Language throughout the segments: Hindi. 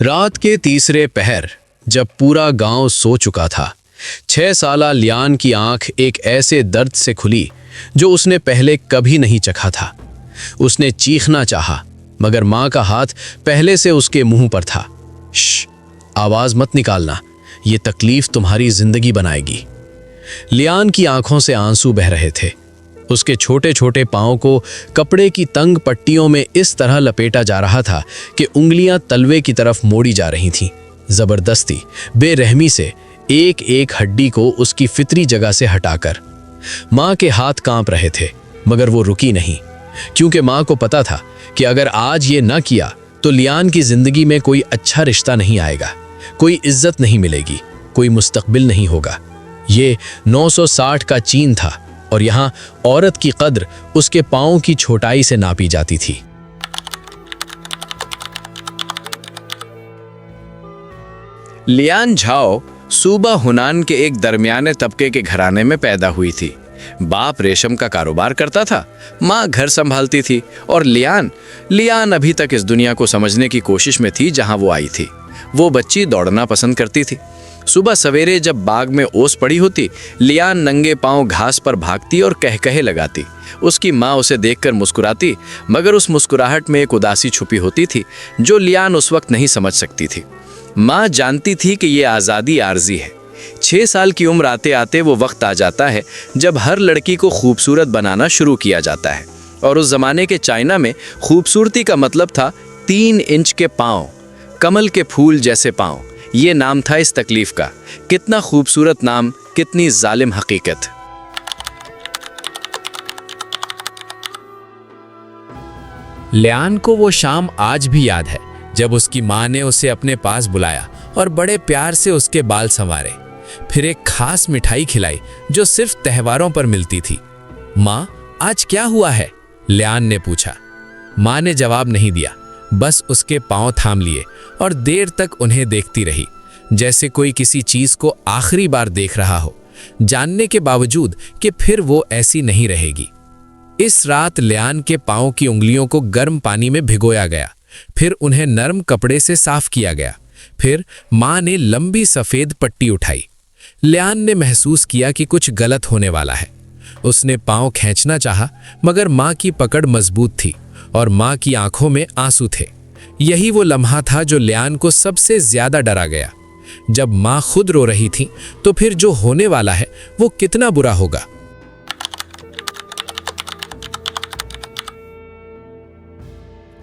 रात के तीसरे पहर जब पूरा गांव सो चुका था, 6 साला लियान की आंख एक ऐसे दर्द से खुली जो उसने पहले कभी नहीं चखा था। उसने चीखना चाहा, मगर मां का हाथ पहले से उसके मुंह पर था। श्श, आवाज मत निकालना, ये तकलीफ तुम्हारी जिंदगी बनाएगी। लियान की आंखों से आंसू बह रहे थे। उसके छोटे छोटे पांव को कपड़े की तंग पट्टियों में इस तरह लपेटा जा रहा था कि उंगलियां तलवे की तरफ मोड़ी जा रही थीं। जबरदस्ती, बेरहमी से एक एक हड्डी को उसकी फितरी जगह से हटाकर। मां के हाथ कांप रहे थे, मगर वो रुकी नहीं, क्योंकि मां को पता था कि अगर आज ये न किया तो लियान की जिंदगी में कोई अच्छा रिश्ता नहीं आएगा, कोई इज्जत नहीं मिलेगी, कोई मुस्तकबिल नहीं होगा। ये 960 का चीन था और यहाँ औरत की कद्र उसके पांव की छोटाई से नापी जाती थी। लियान झाओ सूबा हुनान के एक दरमियाने तबके के घराने में पैदा हुई थी। बाप रेशम का कारोबार करता था, माँ घर संभालती थी और लियान अभी तक इस दुनिया को समझने की कोशिश में थी जहाँ वो आई थी। वो बच्ची दौड़ना पसंद करती थी। सुबह सवेरे जब बाग में ओस पड़ी होती, लियान नंगे पांव घास पर भागती और कहकहे लगाती। उसकी माँ उसे देखकर मुस्कुराती, मगर उस मुस्कुराहट में एक उदासी छुपी होती थी जो लियान उस वक्त नहीं समझ सकती थी। माँ जानती थी कि ये आज़ादी आर्जी है। 6 साल की उम्र आते आते वो वक्त आ जाता है जब हर लड़की को खूबसूरत बनाना शुरू किया जाता है, और उस जमाने के चाइना में खूबसूरती का मतलब था 3 इंच के पाँव, कमल के फूल जैसे पाँव। ये नाम था इस तकलीफ का। कितना खूबसूरत नाम, कितनी जालिम हकीकत। लियान को वो शाम आज भी याद है जब उसकी माँ ने उसे अपने पास बुलाया और बड़े प्यार से उसके बाल संवारे, फिर एक खास मिठाई खिलाई जो सिर्फ त्योहारों पर मिलती थी। माँ, आज क्या हुआ है? लियान ने पूछा। माँ ने जवाब नहीं दिया, बस उसके पांव थाम लिए और देर तक उन्हें देखती रही, जैसे कोई किसी चीज को आखिरी बार देख रहा हो, जानने के बावजूद कि फिर वो ऐसी नहीं रहेगी। इस रात लियान के पांव की उंगलियों को गर्म पानी में भिगोया गया, फिर उन्हें नरम कपड़े से साफ किया गया। फिर माँ ने लंबी सफेद पट्टी उठाई। लियान ने महसूस किया कि कुछ गलत होने वाला है। उसने पांव खींचना चाहा, मगर माँ की पकड़ मजबूत थी और माँ की आंखों में आंसू थे। यही वो लम्हा था जो लियान को सबसे ज्यादा डरा गया। जब माँ खुद रो रही थी तो फिर जो होने वाला है वो कितना बुरा होगा।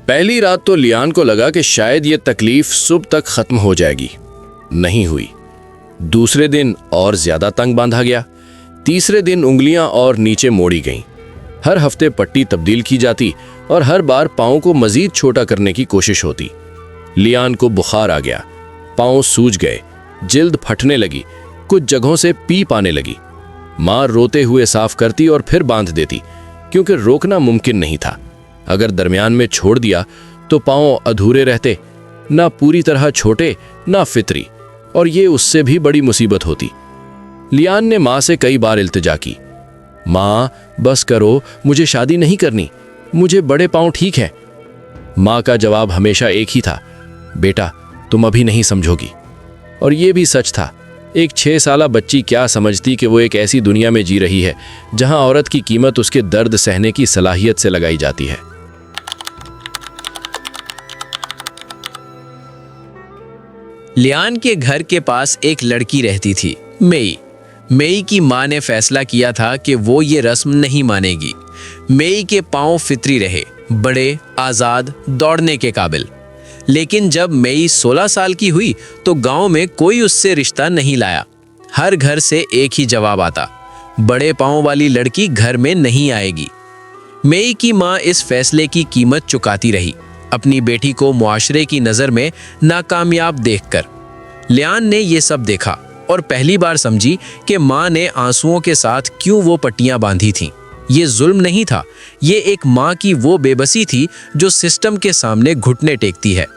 पहली रात तो लियान को लगा कि शायद ये तकलीफ सुबह तक खत्म हो जाएगी। नहीं हुई। दूसरे दिन और ज्यादा तंग बांधा गया। तीसरे दिन उंगलियां और नीचे मोड़ी गईं। हर हफ्ते पट्टी तब्दील की जाती और हर बार पाँव को मजीद छोटा करने की कोशिश होती। लियान को बुखार आ गया, पाँव सूज गए, जिल्द फटने लगी, कुछ जगहों से पीप आने लगी। माँ रोते हुए साफ करती और फिर बांध देती, क्योंकि रोकना मुमकिन नहीं था। अगर दरमियान में छोड़ दिया तो पाँव अधूरे रहते, ना पूरी तरह छोटे ना फितरी, और ये उससे भी बड़ी मुसीबत होती। लियान ने माँ से कई बार इल्तिजा की, माँ बस करो, मुझे शादी नहीं करनी, मुझे बड़े पाँव ठीक है। माँ का जवाब हमेशा एक ही था, बेटा तुम अभी नहीं समझोगी। और ये भी सच था। एक 6 साला बच्ची क्या समझती कि वो एक ऐसी दुनिया में जी रही है जहां औरत की कीमत उसके दर्द सहने की सलाहियत से लगाई जाती है। लियान के घर के पास एक लड़की रहती थी, मेई की माँ ने फैसला किया था कि वो ये रस्म नहीं मानेगी। मेई के पाँव फितरी रहे, बड़े, आज़ाद, दौड़ने के काबिल। लेकिन जब मेई 16 साल की हुई तो गांव में कोई उससे रिश्ता नहीं लाया। हर घर से एक ही जवाब आता, बड़े पाँव वाली लड़की घर में नहीं आएगी। मेई की माँ इस फैसले की कीमत चुकाती रही, अपनी बेटी को मुआशरे की नज़र में नाकामयाब देखकर। लियान ने ये सब देखा और पहली बार समझी कि माँ ने आंसुओं के साथ क्यों वो पट्टियाँ बांधी थीं। ये जुल्म नहीं था, ये एक माँ की वो बेबसी थी जो सिस्टम के सामने घुटने टेकती है।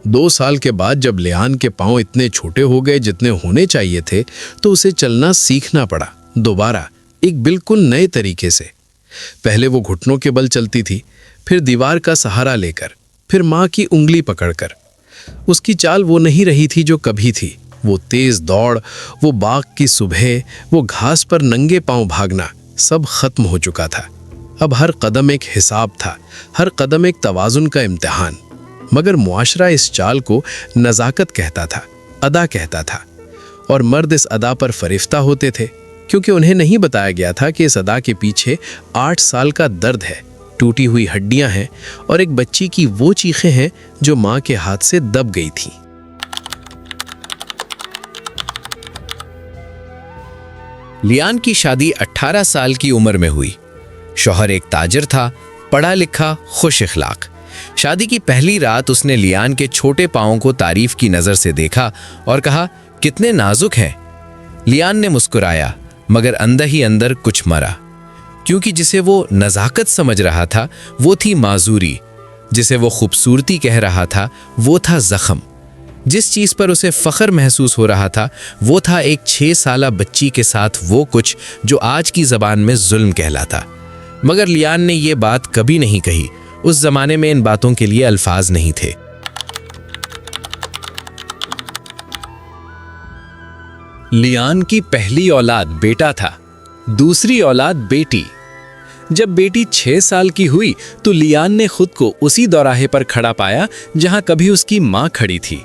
दो साल के बाद जब लियान के पांव इतने छोटे हो गए जितने होने चाहिए थे, तो उसे चलना सीखना पड़ा, दोबारा, एक बिल्कुल नए तरीके से। पहले वो घुटनों के बल चलती थी, फिर दीवार का सहारा लेकर, फिर माँ की उंगली पकड़कर। उसकी चाल वो नहीं रही थी जो कभी थी। वो तेज दौड़, वो बाग की सुबह, वो घास पर नंगे पांव भागना, सब खत्म हो चुका था। अब हर कदम एक हिसाब था, हर कदम एक तवाजुन का इम्तिहान। मगर मुआशरा इस चाल को नज़ाकत कहता था, अदा कहता था, और मर्द इस अदा पर फरिफ्ता होते थे, क्योंकि उन्हें नहीं बताया गया था कि इस अदा के पीछे 8 साल का दर्द है, टूटी हुई हड्डियां हैं और एक बच्ची की वो चीखें हैं जो माँ के हाथ से दब गई थीं। लियान की शादी 18 साल की उम्र में हुई। शौहर एक ताजिर था, पढ़ा लिखा, खुश इखलाक। शादी की पहली रात उसने लियान के छोटे पाँवों को तारीफ की नज़र से देखा और कहा, कितने नाजुक हैं। लियान ने मुस्कुराया, मगर अंदर ही अंदर कुछ मरा, क्योंकि जिसे वो नज़ाकत समझ रहा था वो थी माजूरी, जिसे वो खूबसूरती कह रहा था वो था ज़ख्म। जिस चीज़ पर उसे फ़ख्र महसूस हो रहा था वो था एक 6 साला बच्ची के साथ वो कुछ जो आज की ज़बान में जुल्म कहलाता। मगर लियान ने ये बात कभी नहीं कही। उस ज़माने में इन बातों के लिए अल्फाज नहीं थे। लियान की पहली औलाद बेटा था, दूसरी औलाद बेटी। जब बेटी 6 साल की हुई तो लियान ने खुद को उसी दौराहे पर खड़ा पाया जहां कभी उसकी मां खड़ी थी।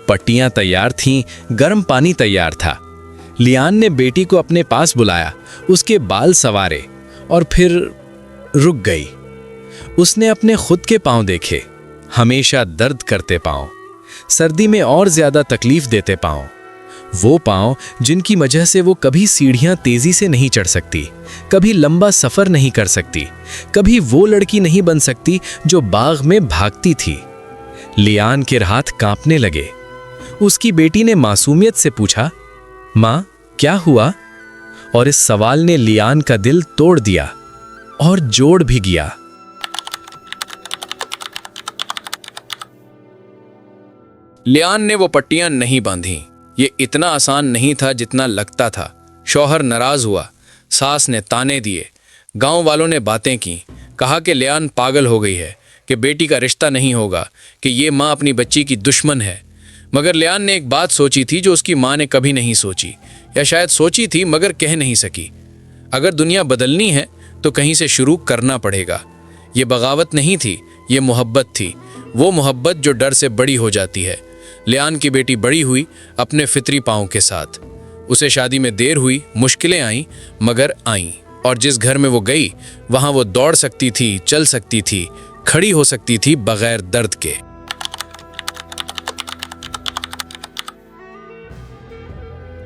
पट्टियां तैयार थीं, गर्म पानी तैयार था। लियान ने बेटी को अपने पास बुलाया, उसके बाल संवारे और फिर रुक गई। उसने अपने खुद के पांव देखे, हमेशा दर्द करते पांव, सर्दी में और ज्यादा तकलीफ देते पांव। वो पांव जिनकी वजह से वो कभी सीढ़ियां तेजी से नहीं चढ़ सकती, कभी लंबा सफर नहीं कर सकती, कभी वो लड़की नहीं बन सकती जो बाग में भागती थी। लियान के हाथ कांपने लगे। उसकी बेटी ने मासूमियत से पूछा, माँ क्या हुआ? और इस सवाल ने लियान का दिल तोड़ दिया और जोड़ भी गया। लियान ने वो पट्टियां नहीं बांधी। ये इतना आसान नहीं था जितना लगता था। शौहर नाराज हुआ, सास ने ताने दिए, गांव वालों ने बातें की, कहा कि लियान पागल हो गई है, कि बेटी का रिश्ता नहीं होगा, कि ये माँ अपनी बच्ची की दुश्मन है। मगर लियान ने एक बात सोची थी जो उसकी माँ ने कभी नहीं सोची, या शायद सोची थी मगर कह नहीं सकी। अगर दुनिया बदलनी है तो कहीं से शुरू करना पड़ेगा। ये बगावत नहीं थी, ये मोहब्बत थी, वो मोहब्बत जो डर से बड़ी हो जाती है। लियान की बेटी बड़ी हुई अपने फितरी पाँव के साथ। उसे शादी में देर हुई, मुश्किलें आईं, मगर आईं। और जिस घर में वो गई वहाँ वो दौड़ सकती थी, चल सकती थी, खड़ी हो सकती थी बगैर दर्द के।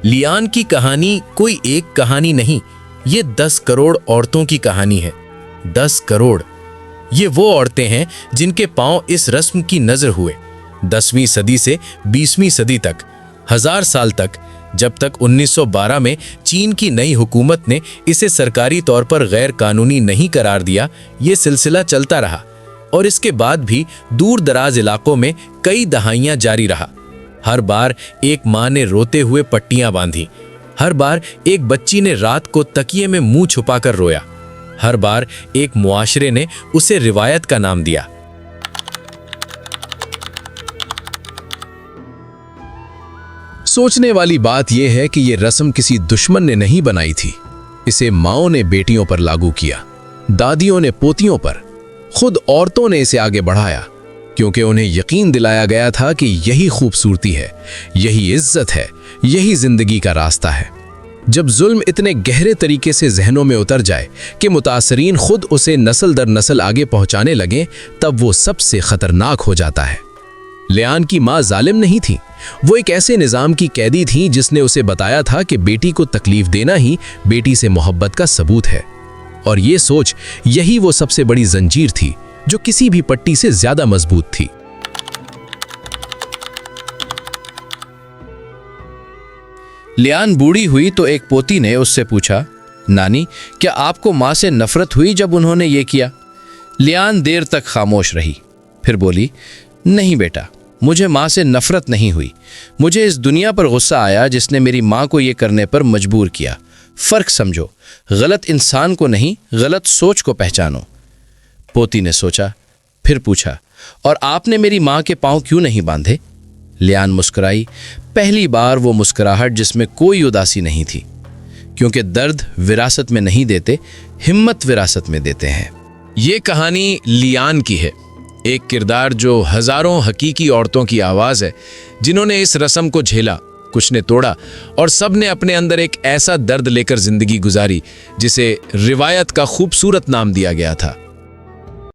लियान की कहानी कोई एक कहानी नहीं, ये 10 करोड़ औरतों की कहानी है। 10 करोड़। ये वो औरतें हैं जिनके पांव इस रस्म की नजर हुए 10वीं सदी से 20वीं सदी तक, 1000 साल तक, जब तक 1912 में चीन की नई हुकूमत ने इसे सरकारी तौर पर गैर कानूनी नहीं करार दिया। ये सिलसिला चलता रहा और इसके बाद भी दूर दराज इलाकों में कई दहाइयां जारी रहा। हर बार एक माँ ने रोते हुए पट्टियां बांधी, हर बार एक बच्ची ने रात को तकिए में मुंह छुपाकर रोया, हर बार एक मुआशरे ने उसे रिवायत का नाम दिया। सोचने वाली बात यह है कि ये रस्म किसी दुश्मन ने नहीं बनाई थी। इसे माओं ने बेटियों पर लागू किया, दादियों ने पोतियों पर, खुद औरतों ने इसे आगे बढ़ाया, क्योंकि उन्हें यकीन दिलाया गया था कि यही खूबसूरती है, यही इज्जत है, यही जिंदगी का रास्ता है। जब जुल्म इतने गहरे तरीके से जहनों में उतर जाए कि मुतासरीन खुद उसे नस्ल दर नस्ल आगे पहुंचाने लगे, तब वो सबसे खतरनाक हो जाता है। लियान की माँ जालिम नहीं थी, वो एक ऐसे निज़ाम की कैदी थी जिसने उसे बताया था कि बेटी को तकलीफ देना ही बेटी से मोहब्बत का सबूत है। और ये सोच, यही वो सबसे बड़ी जंजीर थी जो किसी भी पट्टी से ज्यादा मजबूत थी। लियान बूढ़ी हुई तो एक पोती ने उससे पूछा, नानी क्या आपको माँ से नफरत हुई जब उन्होंने ये किया? लियान देर तक खामोश रही, फिर बोली, नहीं बेटा, मुझे माँ से नफरत नहीं हुई। मुझे इस दुनिया पर गुस्सा आया जिसने मेरी माँ को ये करने पर मजबूर किया। फर्क समझो, गलत इंसान को नहीं, गलत सोच को पहचानो। पोती ने सोचा, फिर पूछा, और आपने मेरी माँ के पांव क्यों नहीं बांधे? लियान मुस्कुराई, पहली बार वो मुस्कुराहट जिसमें कोई उदासी नहीं थी। क्योंकि दर्द विरासत में नहीं देते, हिम्मत विरासत में देते हैं। ये कहानी लियान की है, एक किरदार जो हजारों हकीकी औरतों की आवाज है, जिन्होंने इस रस्म को झेला, कुछ ने तोड़ा और सब ने अपने अंदर एक ऐसा दर्द लेकर जिंदगी गुजारी जिसे रिवायत का खूबसूरत नाम दिया गया था।